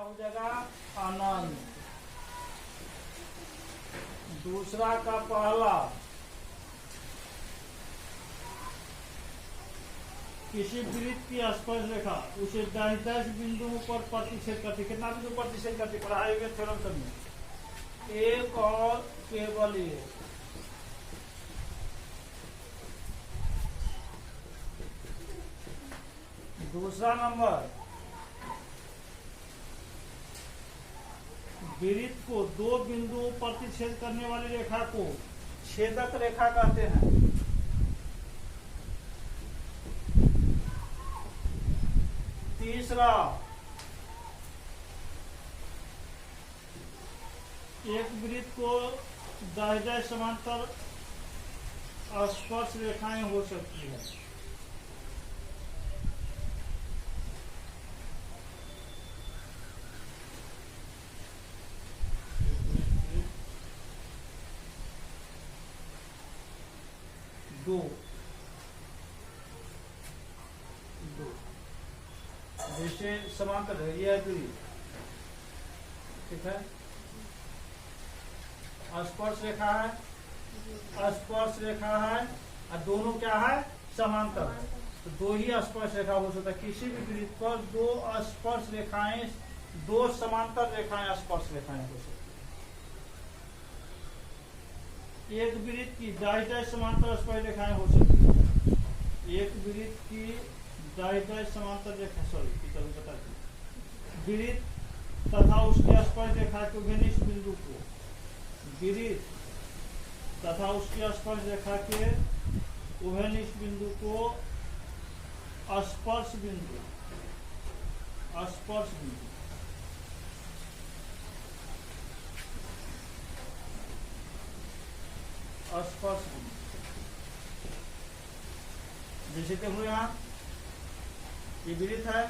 हो जाएगा अनंत। दूसरा का पहला किसी वृत्त की स्पर्श रेखा उसे 10 बिंदुओं पर प्रतिच्छेद करती। कितना बिंदु प्रतिच्छेद करती? पढ़ाई हुए थ्योरम सब में एक और केवल एक। दूसरा नंबर, वृत्त को 2 बिंदुओं प्रतिच्छेद करने वाली रेखा को छेदक रेखा कहते हैं। तीसरा, एक वृत्त को 10 समांतर स्पर्श रेखाएं हो सकती है। दो जैसे समांतर है, यह दूरी ठीक है। स्पर्श रेखा है, स्पर्श रेखा है और दोनों क्या है? समांतर। तो 2 ही स्पर्श रेखा हो सकता है। किसी भी वृत्त पर 2 स्पर्श रेखाएं, 2 समांतर रेखाएं स्पर्श रेखाएं हो सकती है। एक वृत्त की 10 समांतर स्पर्श रेखाएं हो सकती है। एक वृत्त की 10 समांतर रेखा बता वृत्त तथा उसके स्पर्श रेखा के उभयनिष्ठ बिंदु को, वृत्त तथा उसके स्पर्श रेखा के उभयनिष्ठ बिंदु को स्पर्श बिंदु, स्पर्श बिंदु स्पर्श बिंदु जैसे देखो यहाँ ये वृत्त है,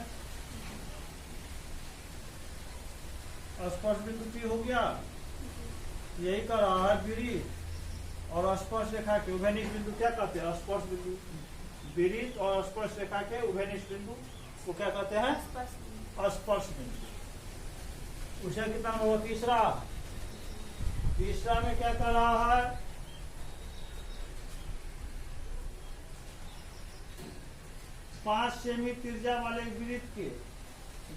स्पर्श बिंदु P हो गया। यही कर रहा है वृत्त और स्पर्श रेखा के उभयनिष्ठ बिंदु क्या कहते हैं? स्पर्श बिंदु। वृत्त और स्पर्श रेखा के उभयनिष्ठ बिंदु को क्या कहते हैं? स्पर्श बिंदु। उसे कितना होगा? तीसरा। तीसरा में क्या कर रहा है? 5 सेमी त्रिज्या वाले वृत्त के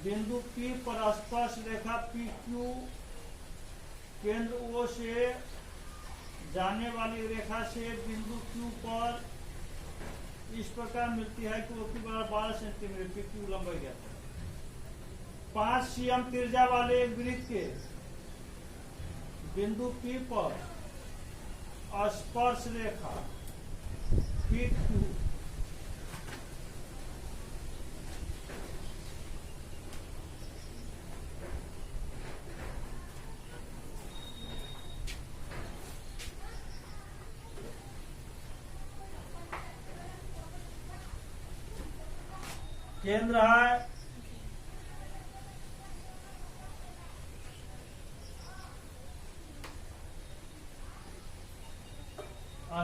बिंदु P पर स्पर्श रेखा PQ केंद्र O से जाने वाली रेखा से बिंदु Q पर इस प्रकार मिलती है कि OQ बराबर 12 सेंटीमीटर, PQ लंबाई ज्ञात है। 5 cm त्रिज्या वाले वृत्त के बिंदु P पर स्पर्श रेखा PQ केंद्र है।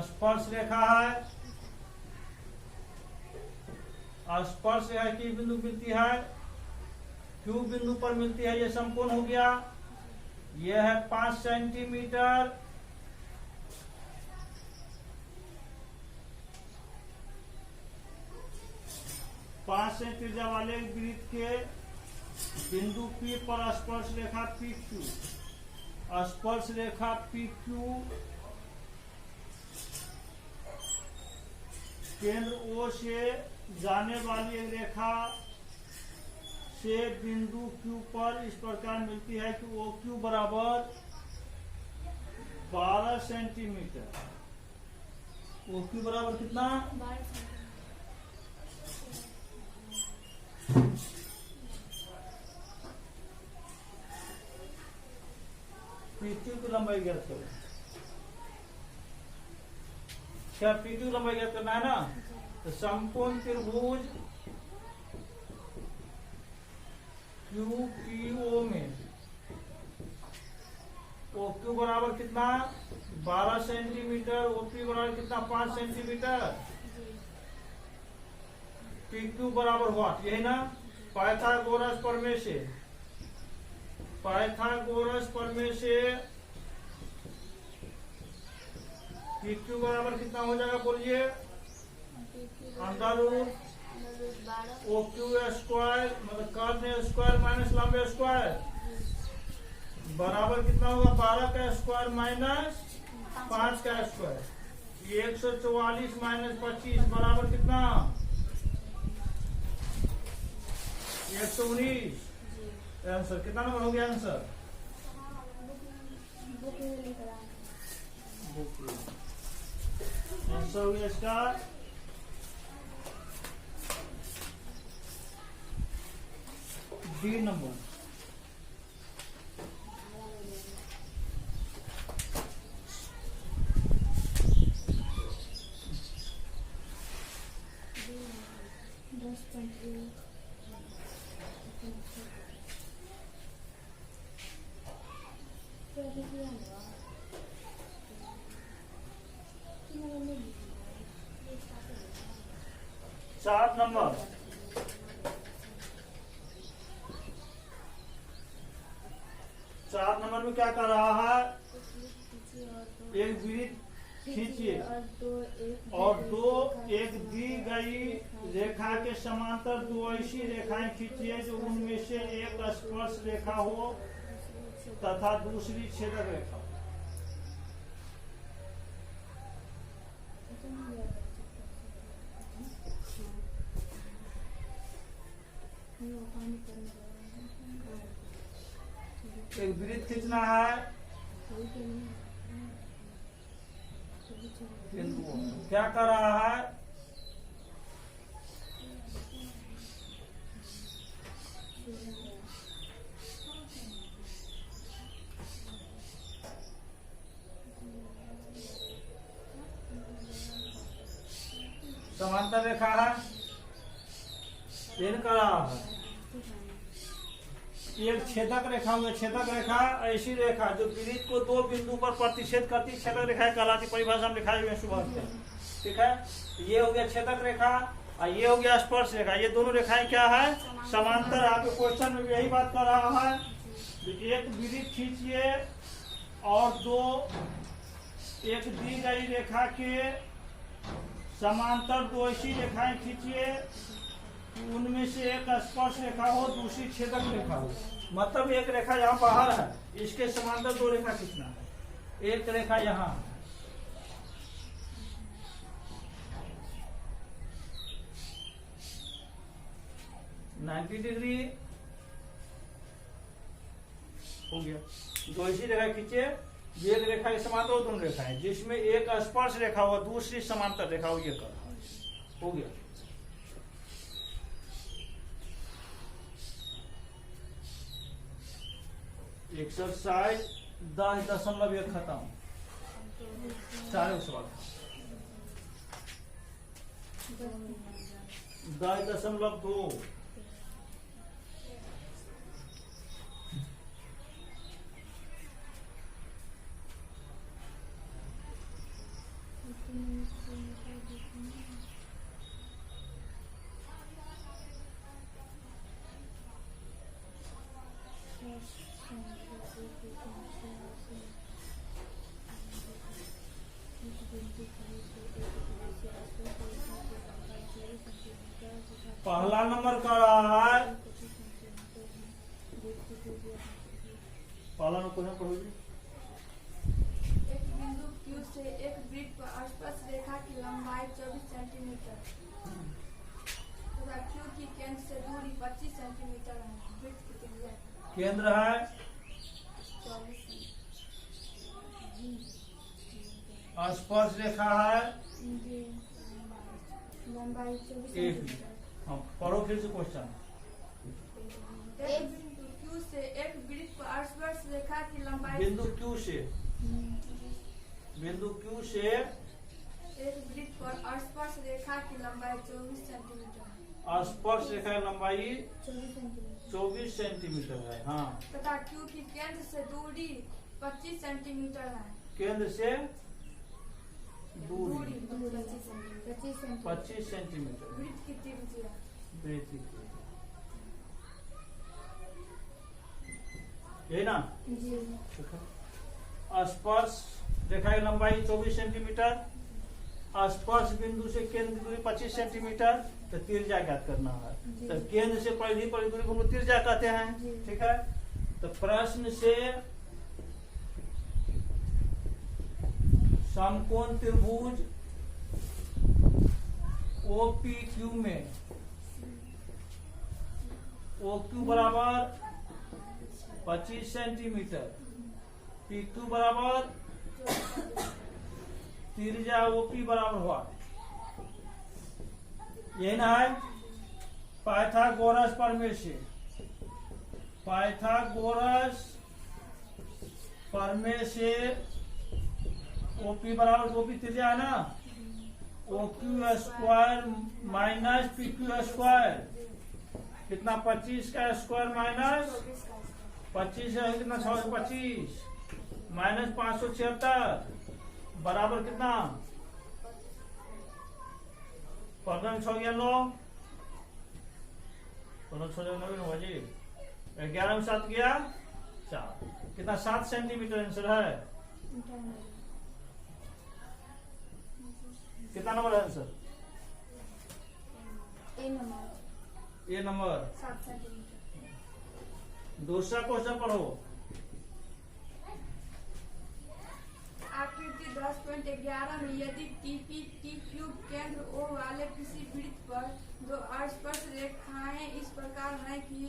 स्पर्श रेखा है, स्पर्श रेखा की बिंदु मिलती है, Q बिंदु पर मिलती है। यह समकोण हो गया। यह है 5 सेंटीमीटर। पांच सेंटीमीटर त्रिज्या वाले वृत्त के बिंदु P पर स्पर्श रेखा PQ, स्पर्श रेखा PQ केंद्र O से जाने वाली एक रेखा से बिंदु Q पर इस प्रकार मिलती है कि OQ बराबर 12 सेंटीमीटर। OQ बराबर कितना? 12 PQ की लंबाई ज्ञात करो। क्या PQ की लंबाई ज्ञात करना है ना? तो समकोण त्रिभुज QPO में OQ बराबर कितना? 12 सेंटीमीटर। OP बराबर कितना? 5 सेंटीमीटर। PQ बराबर व्हाट? यही ना? पाइथागोरस प्रमेय से पाइथागोरस प्रमेय से PQ बराबर कितना हो जाएगा बोलिए? अंडर रूट OQ स्क्वायर मतलब कर्ण स्क्वायर माइनस लंबे स्क्वायर बराबर कितना होगा? 12 का स्क्वायर माइनस 5 का स्क्वायर। 144 माइनस 25 बराबर कितना? 119। आंसर कितना नंबर हो गया? आंसर आंसर हो गया इसका 3 नंबर। सात नंबर। सात नंबर में क्या कर रहा है? एक वृत्त खींचिए और दो एक दी गई रेखा के समांतर दो ऐसी रेखाएं खींचिए जो उनमें से एक स्पर्श रेखा हो तथा दूसरी छेदक रेखा। एक वृत्त खींचना है, क्या कर रहा है? समांतर रेखा है, कर रहा है। एक छेदक रेखा हुई, छेदक रेखा ऐसी रेखा जो वृत्त को दो बिंदु पर प्रतिच्छेद करती छेदक रेखा कहलाती। परिभाषा में लिखा है सुबह से, ठीक है। ये हो गया छेदक रेखा और ये हो गया स्पर्श रेखा। ये दोनों रेखाएं क्या है? समांतर। आपके क्वेश्चन में यही बात कर रहा है। एक वृत्त खींचिए और दो एक दी गई रेखा के समांतर दो ऐसी रेखाएं खींचिए, उनमें से एक स्पर्श रेखा हो दूसरी छेदक रेखा हो। मतलब एक रेखा यहाँ बाहर है, इसके समांतर दो रेखा खींचना है। एक रेखा यहाँ 90 डिग्री हो गया। दो ऐसी रेखा खींचे, एक रेखा के समांतर दोनों रेखाएं जिसमें एक स्पर्श रेखा हो दूसरी समांतर रेखा हो, ये कर हो गया। एक्सरसाइज 10.1 खत्म। सारे सवाल 10.2। पहला नंबर का रहा है, पहला नंबर क्वेश्चन पढ़ोगे। एक बिंदु Q से एक वृत्त पर स्पर्श रेखा की लंबाई 24 सेंटीमीटर तथा Q की केंद्र से दूरी 25 सेंटीमीटर है। वृत्त की त्रिज्या केंद्र है 24 स्पर्श रेखा है लंबाई 24 एक। सेंटीमीटर। पढ़ो फिर से क्वेश्चन। एक बिंदु Q से एक वृत्त पर स्पर्श रेखा की लंबाई बिंदु Q से एक वृत्त पर स्पर्श रेखा की लंबाई 24 सेंटीमीटर स्पर्श रेखा की लंबाई 24 सेंटीमीटर 24 सेंटीमीटर है। हाँ, तथा Q की केंद्र से दूरी 25 सेंटीमीटर है। केंद्र से दूरी 25 सेंटीमीटर। वृत्त की त्रिज्या वृत्त की यही ना। जी स्पर्श रेखा की लंबाई 24 सेंटीमीटर, स्पर्श बिंदु से केंद्र की दूरी 25 सेंटीमीटर, तो तिरजा ज्ञात करना है। जी। तो केंद्र से परिधि पर दूरी को हम लोग तिरजा कहते जी। हैं। ठीक है, तो प्रश्न से समकोण त्रिभुज OPQ में OQ बराबर 25 सेंटीमीटर, PQ बराबर त्रिज्या OP बराबर हुआ, यही ना है। पाइथागोरस प्रमेय से, पाइथागोरस प्रमेय से OP बराबर, OP त्रिज्या है ना, OQ square minus PQ square, कितना 25 का स्क्वायर माइनस 25 है, कितना 625 माइनस 576 बराबर कितना, 15 6 गया 9, 15 6 9 जी, 11 में 7 गया 4, कितना 7 सेंटीमीटर आंसर है। कितना नंबर है आंसर? ए नंबर। 7 सेंटीमीटर। दूसरा क्वेश्चन पढ़ो। आकृति 10.11 में यदि TP TQ केंद्र O वाले किसी वृत्त पर दो स्पर्श रेखाएं इस प्रकार हैं कि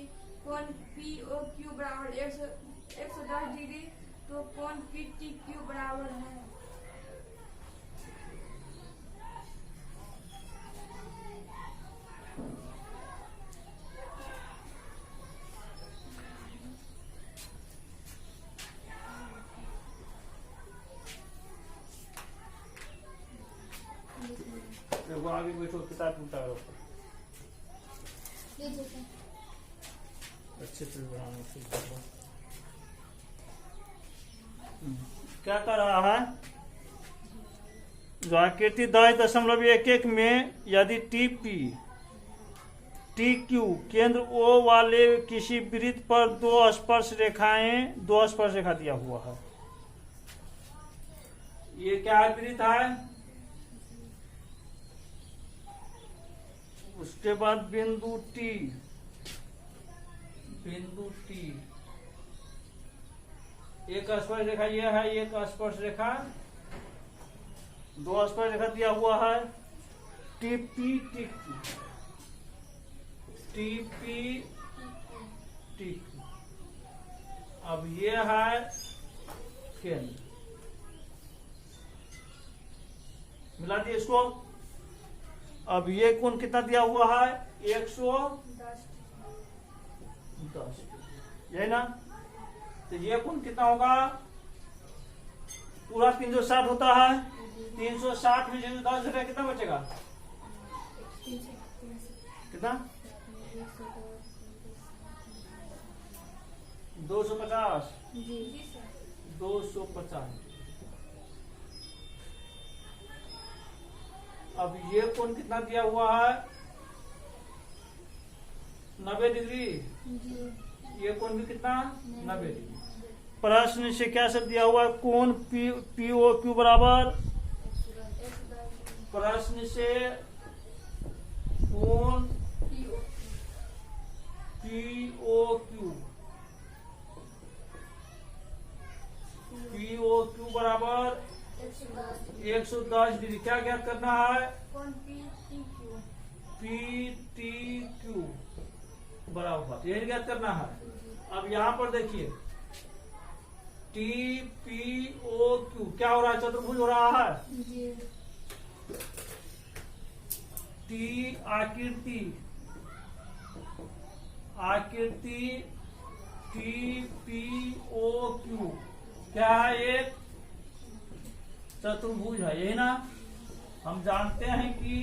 कोण POQ बराबर 110 डिग्री, तो कोण PTQ बराबर है। वो आगे बैठो, किताब उतारो, अच्छे से बनाने से क्या कर रहा है। जो आकृति 10.11 में यदि TQ केंद्र O वाले किसी वृत्त पर दो स्पर्श रेखा दिया हुआ है। ये क्या वृत्त है, उसके बाद बिंदु T, एक स्पर्श रेखा यह है, एक स्पर्श रेखा, दो स्पर्श रेखा दिया हुआ है TP TQ। अब ये है केंद्र, मिला दिए इसको। अब ये कोण कितना दिया हुआ है, 110, यही ना। तो ये कोण कितना होगा, पूरा 360 होता है, 360 में 10 घटा कितना बचेगा, कितना 250, 250। अब ये कोण कितना दिया हुआ है, 90 डिग्री, ये कोण भी कितना 90 डिग्री। प्रश्न से क्या सब दिया हुआ है, कोण POQ बराबर, प्रश्न से कोण POQ बराबर 110 डिग्री। क्या ज्ञात करना है, PTQ बराबर, यही ज्ञात करना है। अब यहाँ पर देखिए TPOQ क्या हो रहा है, चतुर्भुज हो रहा है। T आकृति TPOQ क्या है, एक चतुर्भुज है, यही ना। हम जानते हैं कि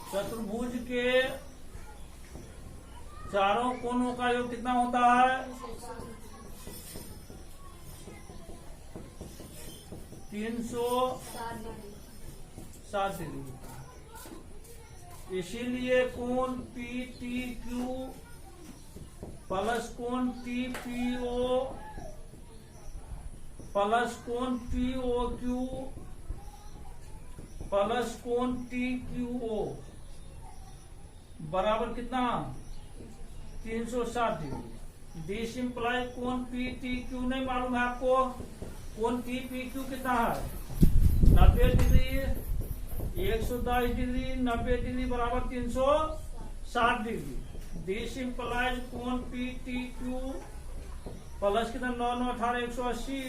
चतुर्भुज के चारों कोणों का योग कितना होता है, 360 डिग्री। इसीलिए कोण PTQ प्लस कोण TPO प्लस कोण POQ प्लस कोण TQO बराबर कितना 360 डिग्री। दिस इंप्लाई कोण PTQ नहीं मालूम है आपको, कोण TPQ कितना है 90 डिग्री 110 डिग्री 90 डिग्री बराबर 360 डिग्री। दिस इंप्लाइज कोण PTQ प्लस कितना 9 9 18 180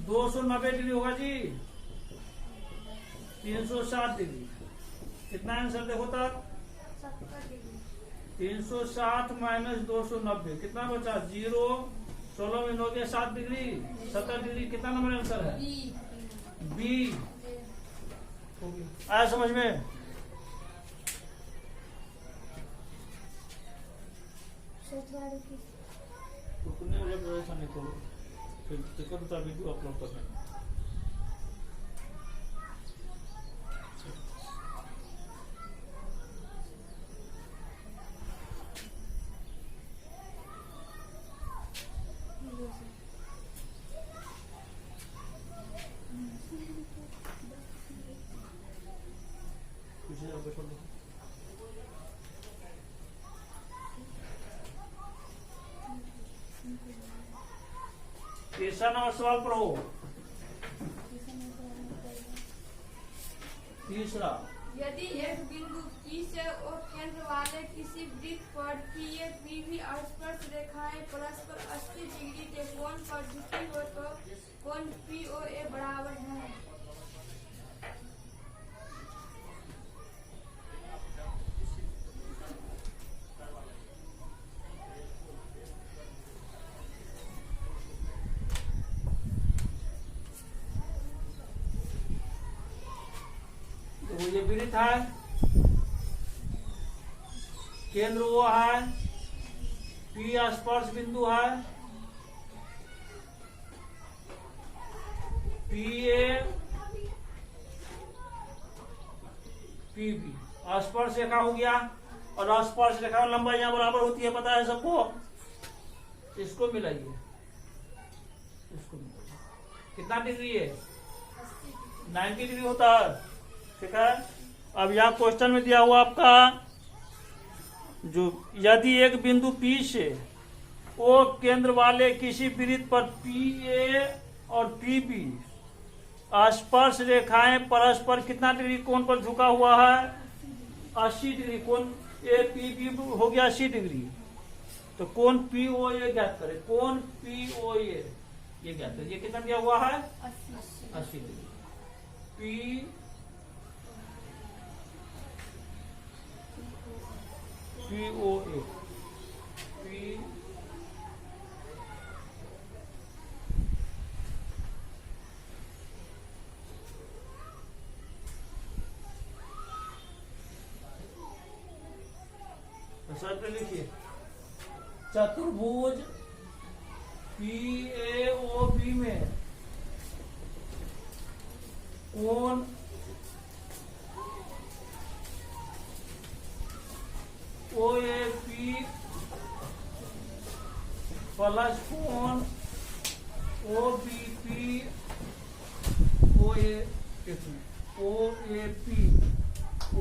290 डिग्री होगा जी 360 डिग्री। कितना आंसर देखो तक 360 माइनस 290 कितना बचा 0 16 में 9 के 7 डिग्री 70 डिग्री। कितना नंबर आंसर है बी। आया समझ में? नहीं करो फिर वीडियो अपलोड करना। तीसरा नंबर सवाल पढ़ो। तीसरा यदि एक बिंदु P से O केंद्र वाले किसी वृत्त पर PA PB स्पर्श रेखाएं परस्पर 80 डिग्री के कोण पर झुकी हो तो कोण POA बराबर है। तो ये वृत्त है, केंद्र वो है, P स्पर्श बिंदु है, PA PB स्पर्श रेखा हो गया। और स्पर्श रेखा में लंबाई यहाँ बराबर होती है, पता है सबको। इसको मिलाइए, इसको मिलाइए, कितना डिग्री है 90 डिग्री होता है। ठीक है। अब यहाँ क्वेश्चन में दिया हुआ आपका जो यदि एक बिंदु P से O केंद्र वाले किसी वृत्त पर PA और PB स्पर्श रेखाएं परस्पर कितना डिग्री कोण पर झुका हुआ है 80 डिग्री। कोण APB हो गया 80 डिग्री। तो कोण POA ज्ञात करें। कोण POA ये ज्ञात करें। ये कितना दिया हुआ है 80 डिग्री। POA सर पे लिखिए चतुर्भुज PAOB में कोण OAP प्लस कोण OBP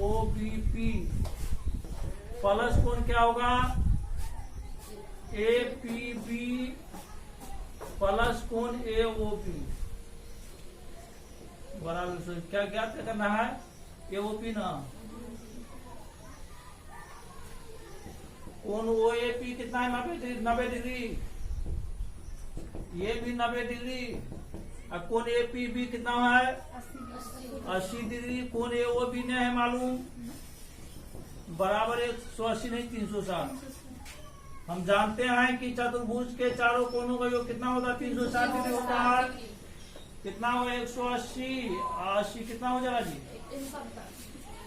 OBP प्लस कोण क्या होगा APB प्लस कोण AOP बराबर। क्या ज्ञात करना है AOP ना। कोण OAP कितना है 90 डिग्री। ये भी 90 डिग्री। और कोण APB कितना है 80 डिग्री। कोण AOB ने है मालूम बराबर 180 नहीं 360। हम जानते हैं कि चतुर्भुज के चारों कोणों का योग कितना होता है 360 डिग्री होता है। कितना हो 180 80 कितना हो जाएगा जी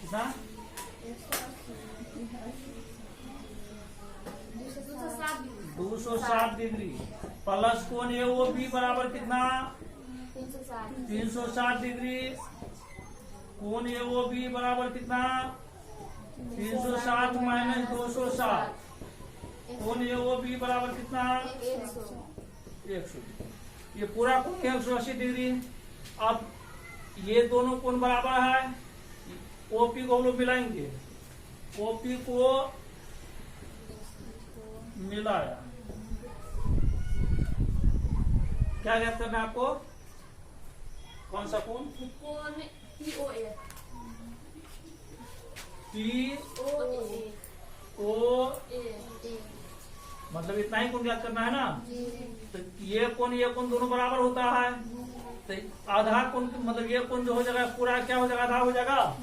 कितना 260 डिग्री। प्लस कोण AOB बराबर कितना 360 डिग्री। कोण AOB बराबर कितना 360 माइनस 260 कोण ए ओ बी बराबर कितना? 100। ये पूरा कोण 180 डिग्री। अब ये दोनों कोण बराबर है, ओपी को हम लोग मिलाएंगे, ओपी को मिलाया, क्या याद करना है आपको? कौन सा कोण? कोण POA। POA, मतलब इतना ही कोण याद करना है ना। तो ये कोण दोनों बराबर होता है, तो आधा कोण मतलब ये कोण जो हो जाएगा पूरा क्या हो जाएगा? आधा हो जाएगा।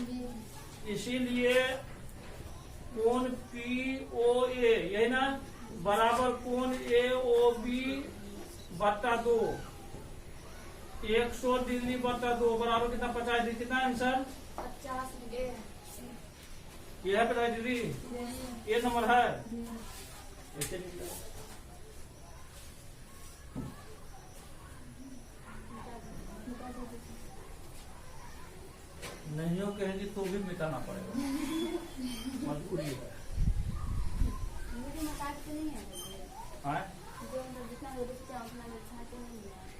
इसीलिए कोण POA यही ना बराबर कोण AOB बटा 2, 100 डिग्री बटा 2 बराबर कितना? 50 डिग्री। कितना आंसर? 50 डिग्री। ये है 50 डिग्री, ये नंबर है। ऐसे नहीं हो कहेंगे तो भी मिटाना पड़ेगा, मजबूरी है।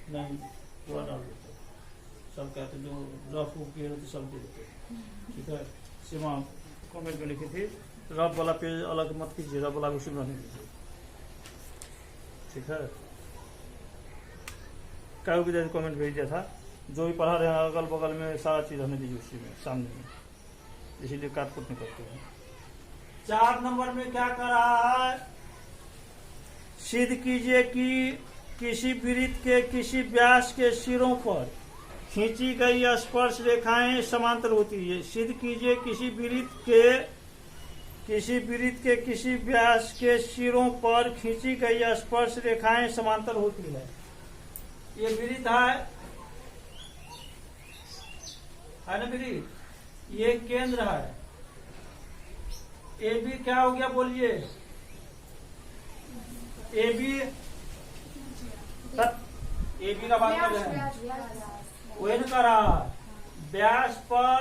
नहीं पूरा डाल देते, सब कहते जो रफ किए रहते सब दे देते। ठीक है, सीमा कमेंट में लिखी थी रफ वाला पेज अलग मत कीजिए, रफ वाला उसी में रहने दीजिए। ठीक है, कई भी कमेंट भेज दिया था, जो भी पढ़ा रहे हैं अगल बगल में सारा चीज हमें दीजिए उसी में सामने में, इसीलिए काटकुट नहीं करते हैं। 4 नंबर में क्या कर रहा है? सिद्ध कीजिए कि किसी वृत्त के किसी व्यास के सिरों पर खींची गई स्पर्श रेखाएं समांतर होती है। सिद्ध कीजिए किसी वृत्त के किसी व्यास के सिरों पर खींची गई स्पर्श रेखाएं समांतर होती है। ये वृत्त है ना वृत्त, ये केंद्र है। ए बी क्या हो गया बोलिए? ए बी का बात कर रहे हैं, वेन का रहा व्यास पर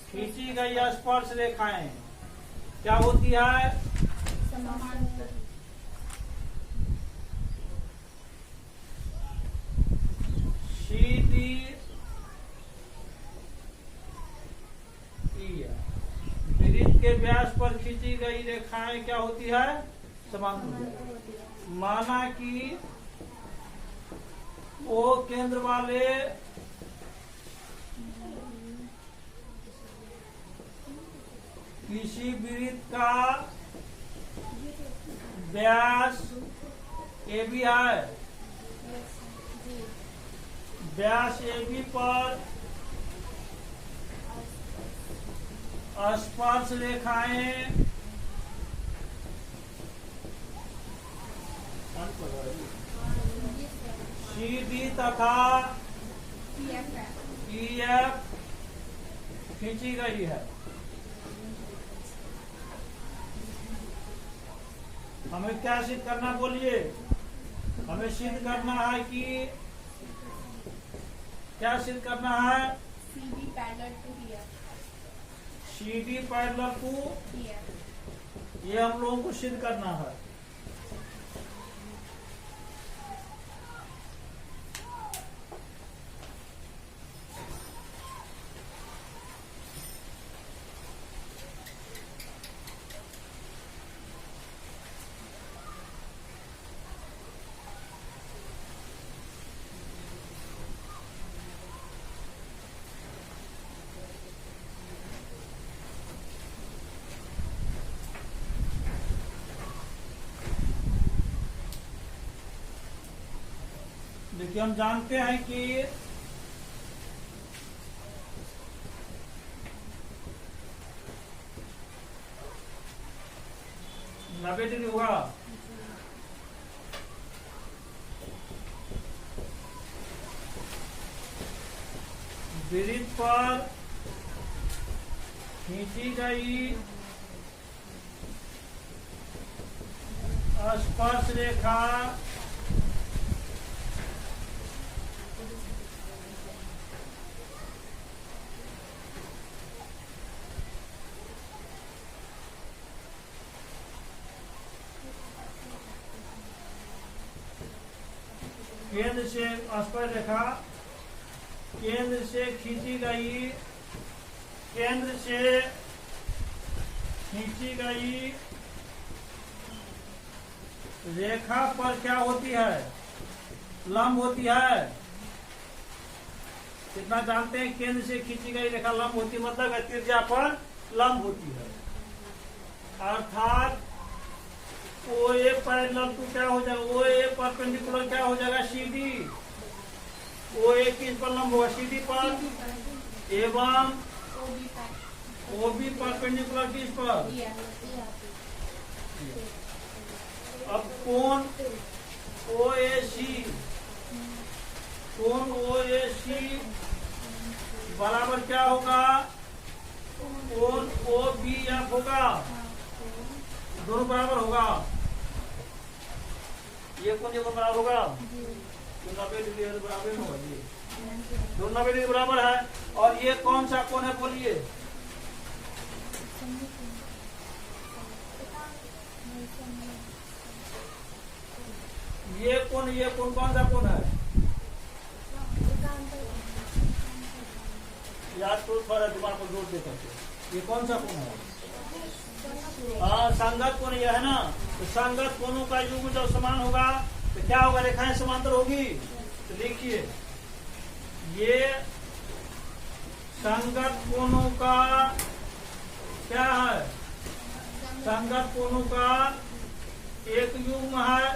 खींची गई स्पर्श रेखाएं क्या होती है? सीधी वृत्त के व्यास पर खींची गई रेखाएं क्या होती है? समांतर। माना कि वो केंद्र वाले किसी वृत्त का व्यास ए बी है, व्यास ए बी पर स्पर्श रेखाएं CD तथा EF खींची गई है। हमें क्या सिद्ध करना बोलिए? हमें सिद्ध करना है कि क्या सिद्ध करना है? CD parallel to EF। CD parallel to EF, ये हम लोगों को सिद्ध करना है। देखिए हम जानते हैं कि नब्बे डिग्री हुआ, वृत्त पर खींची गई स्पर्श रेखा केंद्र से स्पर्श रेखा केंद्र से खींची गई, केंद्र से खींची गई रेखा पर क्या होती है? लंब होती है। कितना जानते हैं? केंद्र से खींची गई रेखा लंब होती है, मतलब त्रिज्या पर लंब होती है। अर्थात ओ ए पैरेलल टू क्या हो जाएगा? ओ ए परपेंडिकुलर क्या हो जाएगा? सीडी। ओ ए किस पर लंब होगा? सीडी पर। एवं ओ बी परपेंडिकुलर किस पर? अब कोण ओ ए सी, कोण ओ ए सी बराबर क्या होगा? कोण ओ बी एफ होगा। दोनों बराबर होगा। ये कोण बराबर होगा? 90 डिग्री बराबर होगा। ये दोनों 90 डिग्री बराबर है। और ये कौन सा कोण है बोलिए? ये कोण कौन सा कोण है? याद तो थोड़ा दिमाग को जोर दे करके। ये कौन सा कोण है? हाँ, संगत कोण ये है ना। तो संगत कोणों का युग्म जब समान होगा तो क्या होगा? रेखाएं समांतर होगी। तो देखिए, ये संगत कोणों का क्या है? संगत कोणों का एक युग्म है।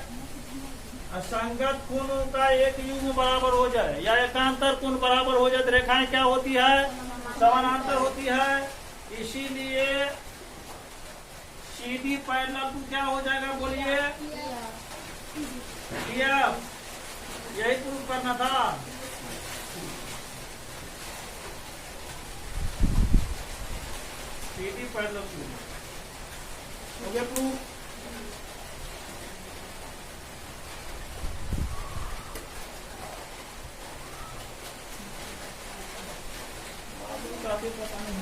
असंगत कोणों का एक युग्म बराबर हो जाए या एकांतर कोण बराबर हो जाए तो रेखाएं क्या होती है? समानांतर होती है। इसीलिए सीडी पैरेलल टू क्या हो जाएगा बोलिए? यही प्रूफ करना था। सीडी पैरेलल टू हो गया प्रूफ। काफी पता नहीं